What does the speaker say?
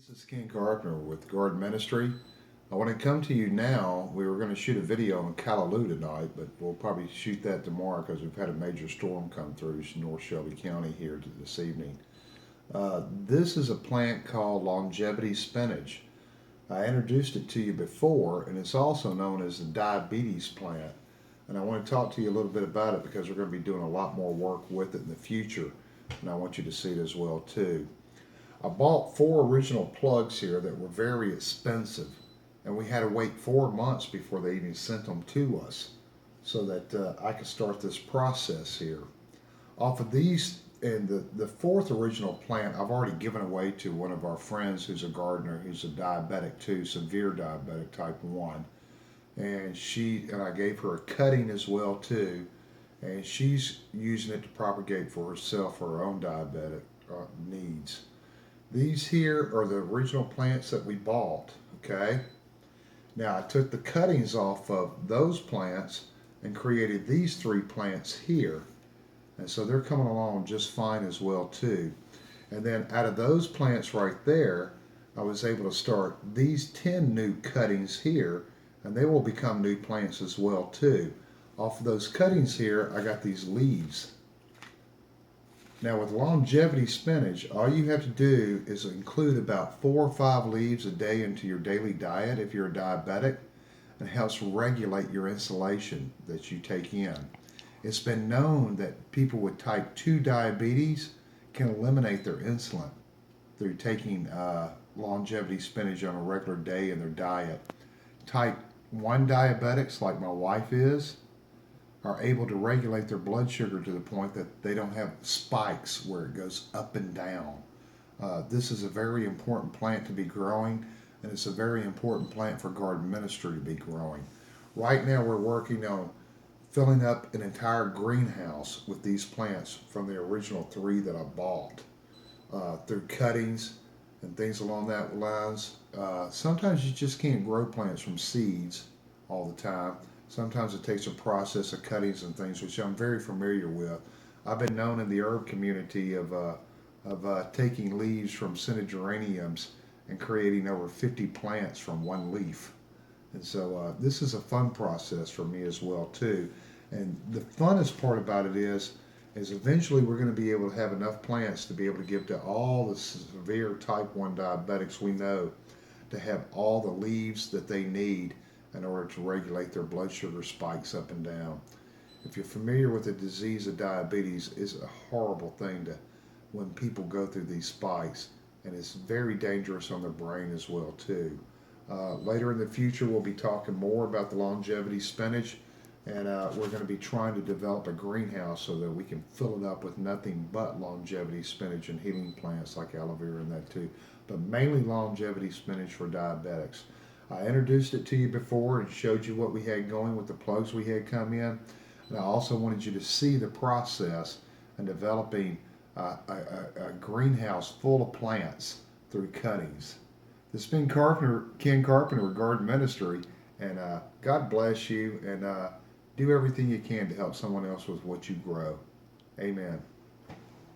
This is Ken Carpenter with Garden Ministry. I want to come to you now. We were going to shoot a video on Callaloo tonight, but we'll probably shoot that tomorrow because we've had a major storm come through North Shelby County here this evening. This is a plant called longevity spinach. I introduced it to you before, and it's also known as the diabetes plant. And I want to talk to you a little bit about it because we're going to be doing a lot more work with it in the future, and I want you to see it as well too. I bought four original plugs here that were very expensive, and we had to wait 4 months before they even sent them to us so that I could start this process here. Off of these, and the fourth original plant I've already given away to one of our friends who's a gardener, who's a diabetic too, severe diabetic type 1. And I gave her a cutting as well too, and she's using it to propagate for herself for her own diabetic needs. These here are the original plants that we bought, okay? Now I took the cuttings off of those plants and created these three plants here. And so they're coming along just fine as well too. And then out of those plants right there, I was able to start these 10 new cuttings here, and they will become new plants as well too. Off of those cuttings here, I got these leaves. Now with longevity spinach, all you have to do is include about 4 or 5 leaves a day into your daily diet if you're a diabetic, and it helps regulate your insulin that you take in. It's been known that people with type 2 diabetes can eliminate their insulin through taking longevity spinach on a regular day in their diet. Type 1 diabetics, like my wife is, are able to regulate their blood sugar to the point that they don't have spikes where it goes up and down. This is a very important plant to be growing, and it's a very important plant for garden ministry to be growing. Right now we're working on filling up an entire greenhouse with these plants from the original 3 that I bought through cuttings and things along that lines. Sometimes you just can't grow plants from seeds all the time. Sometimes it takes a process of cuttings and things, which I'm very familiar with. I've been known in the herb community of taking leaves from scented geraniums and creating over 50 plants from one leaf. And so this is a fun process for me as well too. And the funnest part about it is eventually we're going to be able to have enough plants to be able to give to all the severe type 1 diabetics we know to have all the leaves that they need in order to regulate their blood sugar spikes up and down. If you're familiar with the disease of diabetes, it's a horrible thing when people go through these spikes, and it's very dangerous on the brain as well too. Later in the future, we'll be talking more about the longevity spinach, and we're going to be trying to develop a greenhouse so that we can fill it up with nothing but longevity spinach and healing plants like aloe vera and that too, but mainly longevity spinach for diabetics. I introduced it to you before and showed you what we had going with the plugs we had come in. And I also wanted you to see the process in developing a greenhouse full of plants through cuttings. This has been Ken Carpenter with Garden Ministry, and God bless you, and do everything you can to help someone else with what you grow. Amen.